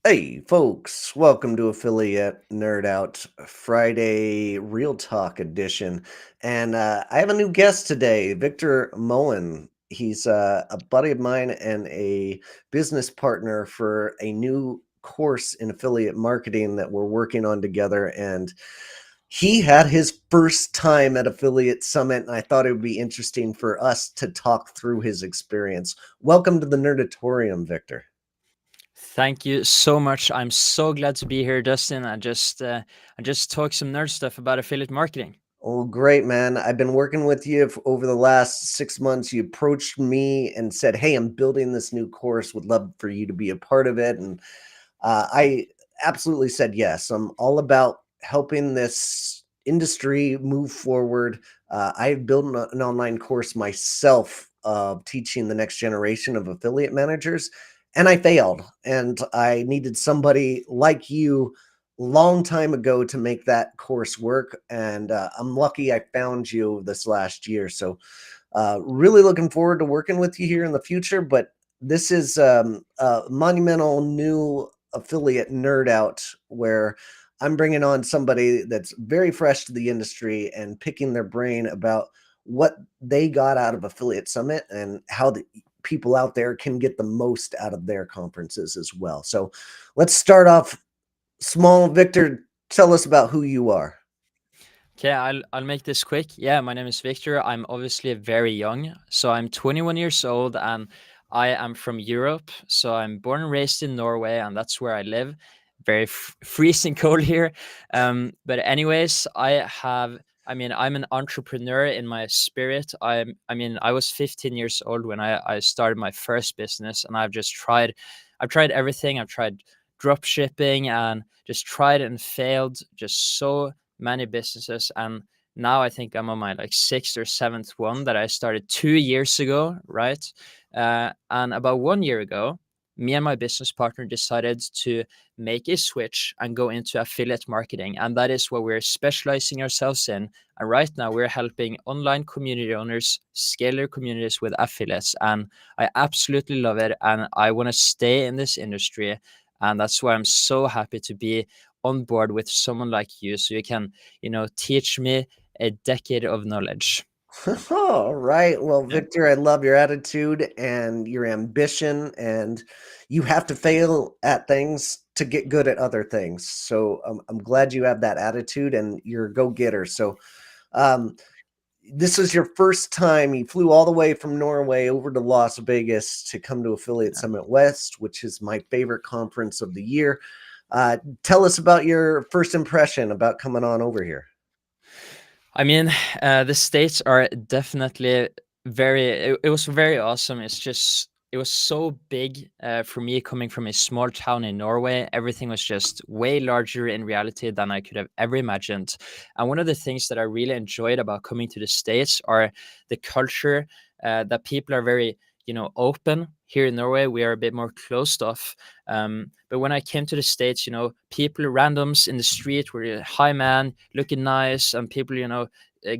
Hey, folks, welcome to Affiliate Nerd Out Friday Real Talk edition. And I have a new guest today, Victor Mullen. He's a buddy of mine and a business partner for a new course in affiliate marketing that we're working on together. And he had his first time at Affiliate Summit, and I thought it would be interesting for us to talk through his experience. Welcome to the Nerdatorium, Victor. Thank you so much. I'm so glad to be here, Dustin. I just talk some nerd stuff about affiliate marketing. Oh, great, man. I've been working with you over the last 6 months. You approached me and said, "Hey, I'm building this new course. Would love for you to be a part of it." And I absolutely said yes. I'm all about helping this industry move forward. I've built an online course myself of teaching the next generation of affiliate managers, and I failed. And I needed somebody like you long time ago to make that course work. And I'm lucky I found you this last year. So really looking forward to working with you here in the future. But this is a monumental new affiliate nerd out where I'm bringing on somebody that's very fresh to the industry and picking their brain about what they got out of Affiliate Summit and how the people out there can get the most out of their conferences as well. So let's start off small. Victor, tell us about who you are. Okay, I'll make this quick. Yeah, my name is Victor. I'm obviously very young, so I'm 21 years old, and I am from Europe. So I'm born and raised in Norway, and that's where I live. Very freezing cold here. But anyways, I'm an entrepreneur in my spirit. I was 15 years old when I started my first business, and I've tried everything. I've tried drop shipping and just tried and failed just so many businesses. And now I think I'm on my like sixth or seventh one that I started 2 years ago, right? And about 1 year ago, me and my business partner decided to make a switch and go into affiliate marketing. And that is what we're specializing ourselves in. And right now we're helping online community owners scale their communities with affiliates. And I absolutely love it. And I want to stay in this industry. And that's why I'm so happy to be on board with someone like you, so you can, teach me a decade of knowledge. All right. Well, Yeah. Victor, I love your attitude and your ambition, and you have to fail at things to get good at other things. So I'm glad you have that attitude and you're a go-getter. So um, this is your first time. You flew all the way from Norway over to Las Vegas to come to Affiliate Yeah. Summit West, which is my favorite conference of the year. Tell us about your first impression about coming on over here. I mean, the states are definitely it was very awesome. It was so big for me coming from a small town in Norway. Everything was just way larger in reality than I could have ever imagined. And one of the things that I really enjoyed about coming to the states are the culture, that people are very, open. Here in Norway, we are a bit more closed off. But when I came to the States, people, randoms in the street were, hi man, looking nice, and people,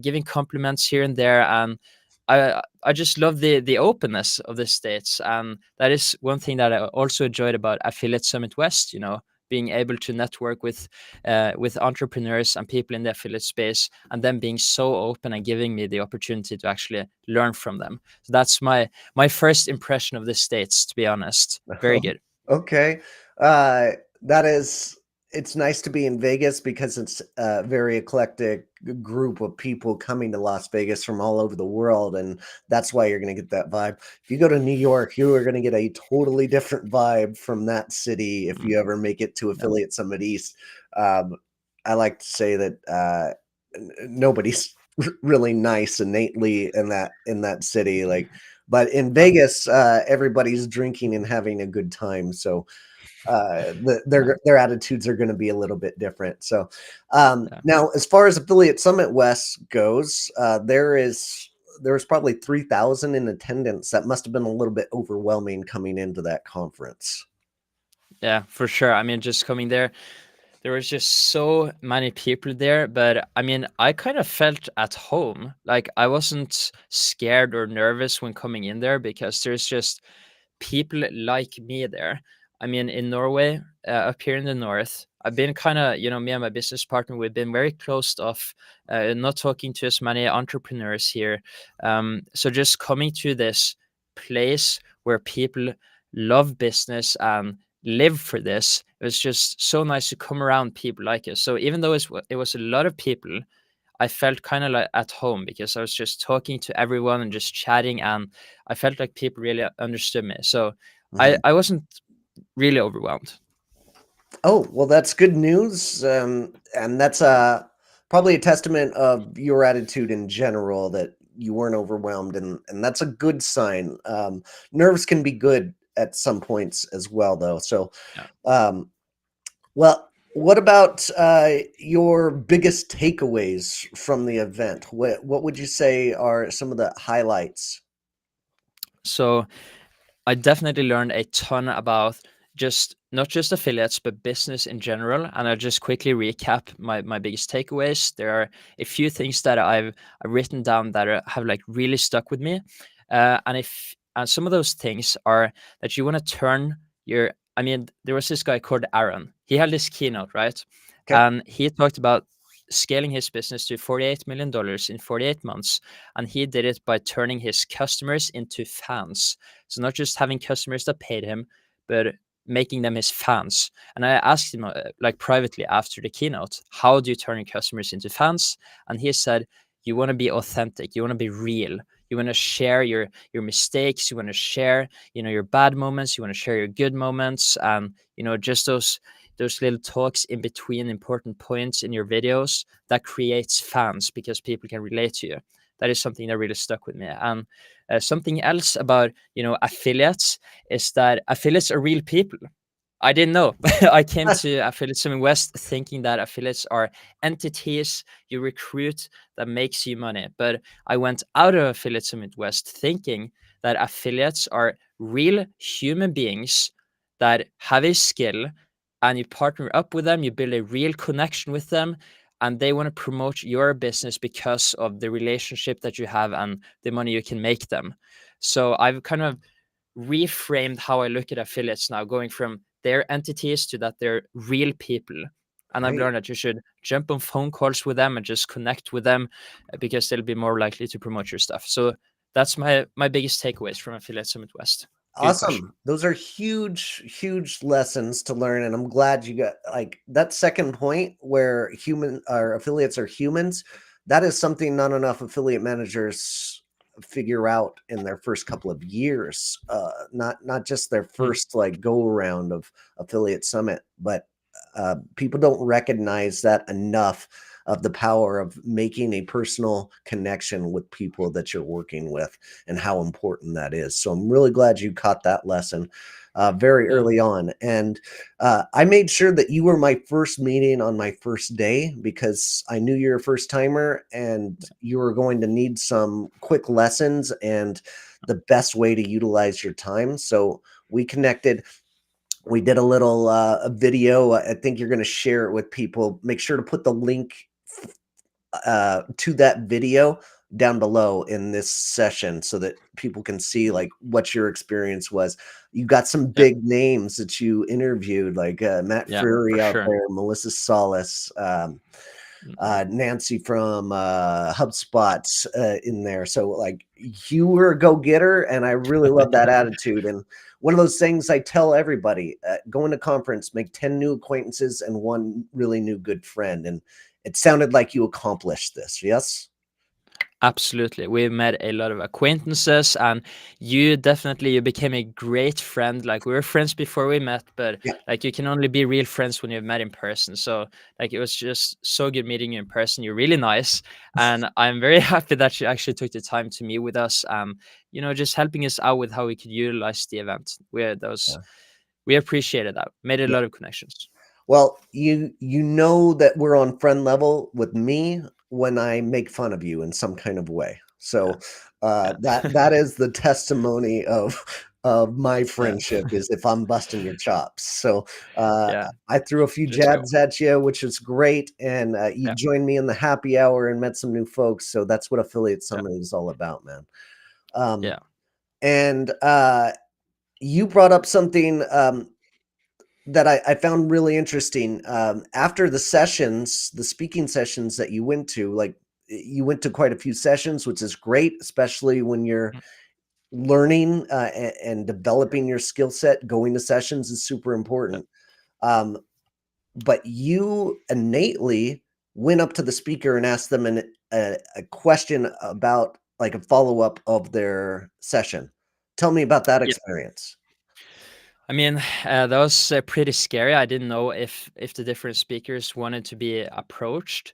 giving compliments here and there. And I just love the openness of the States. And that is one thing that I also enjoyed about Affiliate Summit West, being able to network with entrepreneurs and people in the affiliate space, and them being so open and giving me the opportunity to actually learn from them. So that's my first impression of the States, to be honest. Very good. Okay. Uh, that is, it's nice to be in Vegas because it's a very eclectic group of people coming to Las Vegas from all over the world. And that's why you're going to get that vibe. If you go to New York, you are going to get a totally different vibe from that city if Mm, you ever make it to yeah. Affiliate Summit East. Um, I like to say that nobody's really nice innately in that city. Like, but in Uh, Vegas, everybody's drinking and having a good time. So yeah. their attitudes are going to be a little bit different. So Yeah. now, as far as Affiliate Summit West goes, there was probably 3,000 in attendance. That must have been a little bit overwhelming coming into that conference. Yeah, for sure. I mean, just coming there was just so many people there, but I mean, I kind of felt at home. Like I wasn't scared or nervous when coming in there because there's just people like me there. I mean, in Norway, up here in the north, I've been kind of, me and my business partner, we've been very closed off, not talking to as many entrepreneurs here. So just coming to this place where people love business and live for this, it was just so nice to come around people like us. So even though it was a lot of people, I felt kind of like at home because I was just talking to everyone and just chatting, and I felt like people really understood me. So Mhm. I wasn't really overwhelmed. Oh, well, that's good news. And that's probably a testament of your attitude in general that you weren't overwhelmed. And that's a good sign. Nerves can be good at some points as well, though. So, Yeah. um, well, what about your biggest takeaways from the event? What would you say are some of the highlights? So I definitely learned a ton about just not just affiliates, but business in general. And I'll just quickly recap my biggest takeaways. There are a few things that I've written down that have like really stuck with me. And some of those things are that you want to turn your, I mean, there was this guy called Aaron. He had this keynote, right? Okay. And he talked about scaling his business to $48 million in 48 months. And he did it by turning his customers into fans. So not just having customers that paid him, but making them his fans. And I asked him like privately after the keynote, how do you turn your customers into fans? And he said, you want to be authentic, you want to be real. You want to share your mistakes, you want to share, your bad moments, you want to share your good moments, and just those little talks in between important points in your videos that creates fans because people can relate to you. That is something that really stuck with me. And something else about affiliates is that affiliates are real people. I didn't know. I came to Affiliate Summit West thinking that affiliates are entities you recruit that makes you money. But I went out of Affiliate Summit West thinking that affiliates are real human beings that have a skill, and you partner up with them, you build a real connection with them, and they want to promote your business because of the relationship that you have and the money you can make them. So I've kind of reframed how I look at affiliates now, going from their entities to that they're real people. And I've Great. learned that you should jump on phone calls with them and just connect with them because they'll be more likely to promote your stuff. So that's my biggest takeaways from Affiliate Summit West. Good question. Awesome. Those are huge, huge lessons to learn, and I'm glad you got like that second point where human or affiliates are humans. That is something not enough affiliate managers figure out in their first couple of years. Not just their Hmm. first like go around of affiliate summit, but people don't recognize that enough of the power of making a personal connection with people that you're working with and how important that is. So I'm really glad you caught that lesson very Yeah. early on. And I made sure that you were my first meeting on my first day because I knew you're a first timer and you were going to need some quick lessons and the best way to utilize your time. So we connected. We did a little a video. I think you're going to share it with people. Make sure to put the link to that video down below in this session so that people can see like what your experience was. You got some Yeah. big names that you interviewed, like Matt Yeah, for Fury out sure. there, Melissa Solis, Mhm. Nancy from HubSpot in there. So like you were a go-getter, and I really love that attitude. And one of those things I tell everybody: going to conference, make 10 new acquaintances and one really new good friend. And it sounded like you accomplished this. Yes. Absolutely. We met a lot of acquaintances, and you became a great friend. Like, we were friends before we met, but Yeah. like, you can only be real friends when you've met in person. So like, it was just so good meeting you in person. You're really nice, and I'm very happy that you actually took the time to meet with us. Just helping us out with how we could utilize the event. Yeah. We appreciated that. Made a Yeah. lot of connections. Well, you know that we're on friend level with me when I make fun of you in some kind of way. Yeah. So Yeah. that is the testimony of my Yeah. friendship is if I'm busting your chops. So uh, Yeah. I threw a few Let's go. jabs at you, which is great, and you Yeah. joined me in the happy hour and met some new folks. So that's what Affiliate Yeah. Summit is all about, man. Um, Yeah. and you brought up something. that I found really interesting. After the sessions, the speaking sessions that you went to, like you went to quite a few sessions, which is great, especially when you're Mm, learning and developing your skill set. Going to sessions is super yeah, important. Um, but you innately went up to the speaker and asked them a question about like a follow up of their session. Tell me about that yeah. experience. I mean, that was pretty scary. I didn't know if the different speakers wanted to be approached.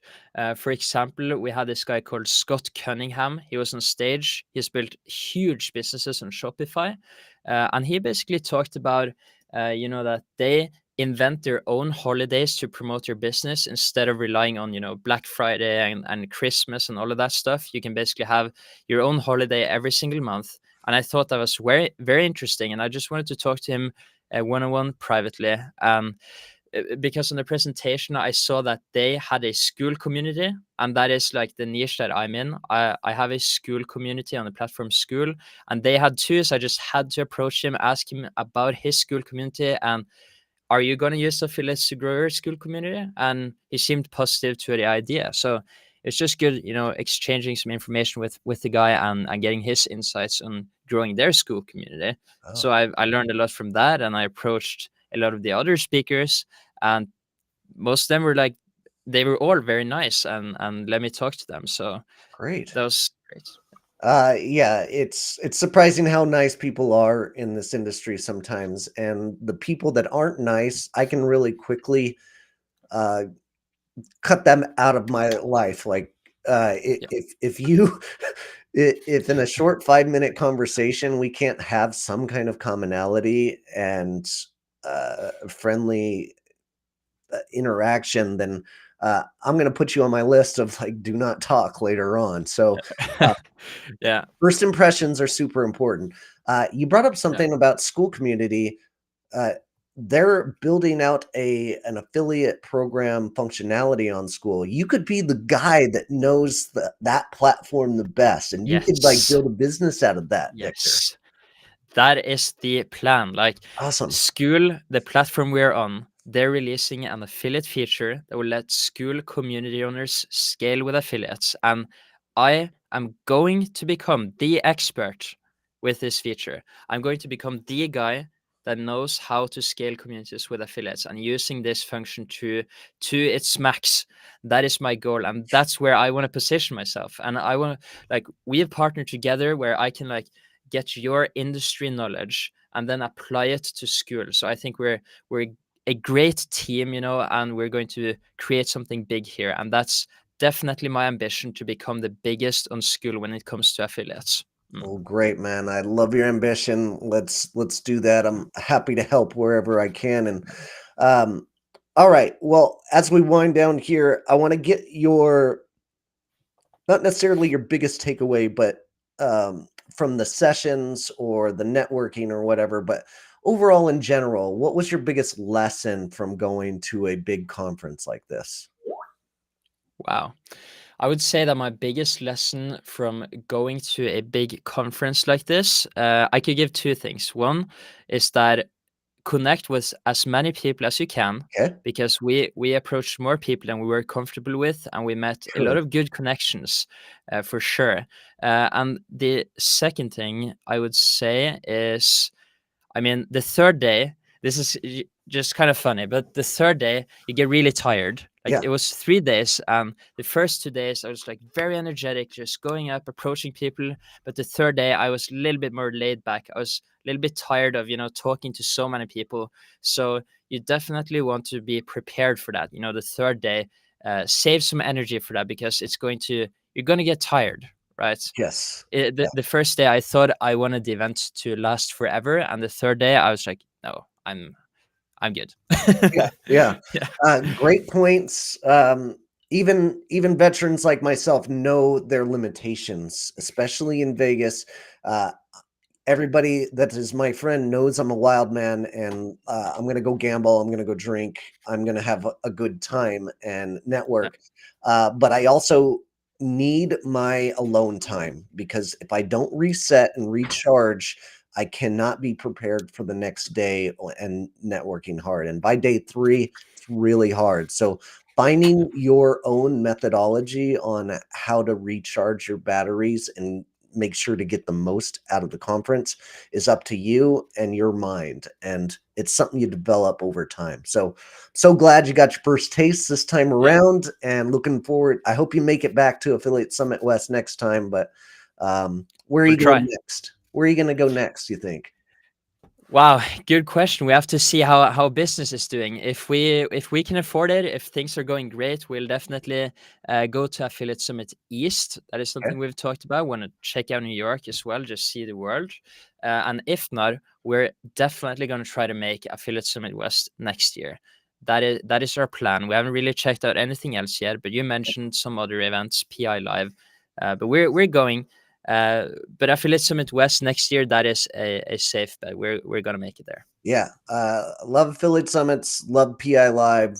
For example, we had this guy called Scott Cunningham. He was on stage. He's built huge businesses on Shopify, and he basically talked about, that they invent their own holidays to promote your business instead of relying on, Black Friday and Christmas and all of that stuff. You can basically have your own holiday every single month, and I thought that was very, very interesting. And I just wanted to talk to him one-on-one privately. Because in the presentation, I saw that they had a school community, and that is like the niche that I'm in. I have a school community on the platform School, and they had too. So I just had to approach him, ask him about his school community, and are you going to use affiliates to grow your school community? And he seemed positive to the idea. So it's just good, exchanging some information with the guy and getting his insights on growing their school community. Oh, So I learned a lot from that, and I approached a lot of the other speakers, and most of them were like, they were all very nice and let me talk to them. So great. that was great. Yeah, it's surprising how nice people are in this industry sometimes, and the people that aren't nice, I can really quickly uh, cut them out of my life. Like, Yeah. if you if in a short 5-minute conversation we can't have some kind of commonality and friendly interaction, then I'm going to put you on my list of like do not talk later on. So. Uh, Yeah. First impressions are super important. You brought up Yeah. something about school community. Uh, they're building out an affiliate program functionality on School. You could be the Yeah. guy that knows that platform the best, and you could like Yes. build a business out of that, Victor. Yes. That is the plan. Like Awesome. School, the platform we're on, they're releasing an affiliate feature that will let school community owners scale with affiliates. And I am going to become the expert with this feature. I'm going to become the guy that knows how to scale communities with affiliates and using this function to its max. That is my goal, and that's where I want to position myself. And I want to, like, we have partnered together where I can like get your industry knowledge and then apply it to School. So I think we're a great team, and we're going to create something big here. And that's definitely my ambition, to become the biggest on School when it comes to affiliates. Mm. Oh, great, man. I love your ambition. Let's do that. I'm happy to help wherever I can. And um, all right. Well, as we wind down here, I want to get your not necessarily your biggest takeaway, but from the sessions or the networking or whatever, but overall in general, what was your biggest lesson from going to a big conference like this? Wow. I would say that my biggest lesson from going to a big conference like this, I could give two things. One is that connect with as many people as you can, Okay, because we approached more people than we were comfortable with, and we met a lot sure. of good connections, for sure. And the second thing I would say is, I mean, the third day, this is just kind of funny, but the third day, you get really tired. Like, Yeah. it was 3 days. The first 2 days, I was like very energetic, just going up, approaching people. But the third day, I was a little bit more laid back. I was a little bit tired of, talking to so many people. So you definitely want to be prepared for that. The third day, save some energy for that, because you're going to get tired, right? Yes. Yeah. The first day I thought I wanted the event to last forever, and the third day I was like, no, I'm good. Yeah. Yeah. Yeah, Great points. Even veterans like myself know their limitations, especially in Vegas. Uh, Everybody that is my friend knows I'm a wild man, and I'm going to go gamble. I'm going to go drink. I'm going to have a good time and yeah, network. But I also need my alone time, because if I don't reset and recharge, I cannot be prepared for the next day and networking hard. And by day 3, it's really hard. So finding your own methodology on how to recharge your batteries and make sure to get the most out of the conference is up to you and your mind. And it's something you develop over time. So glad you got your first taste this time Yeah, around and looking forward. I hope you make it back to Affiliate Summit West next time. But where are we'll you going try. next? Where are you going to go next, you think? Wow, good question. We have to see how business is doing. If we can afford it, if things are going great, we'll definitely go to Affiliate Summit East. That is Okay. something we've talked about. Want to check out New York as well, just see the world. And if not, we're definitely going to try to make Affiliate Summit West next year. That is our plan. We haven't really checked out anything else yet, but you mentioned some other events, PI Live, but we're going. But Affiliate Summit West next year, that is a safe bet. We're gonna make it there. Yeah. Love Affiliate Summits, love PI Live,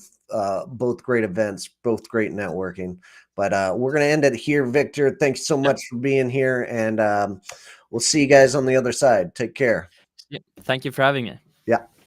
both great events, both great networking. But we're going to end it here, Victor. Thanks so Yeah. much for being here. And we'll see you guys on the other side. Take care. Yeah. Thank you for having me. Yeah.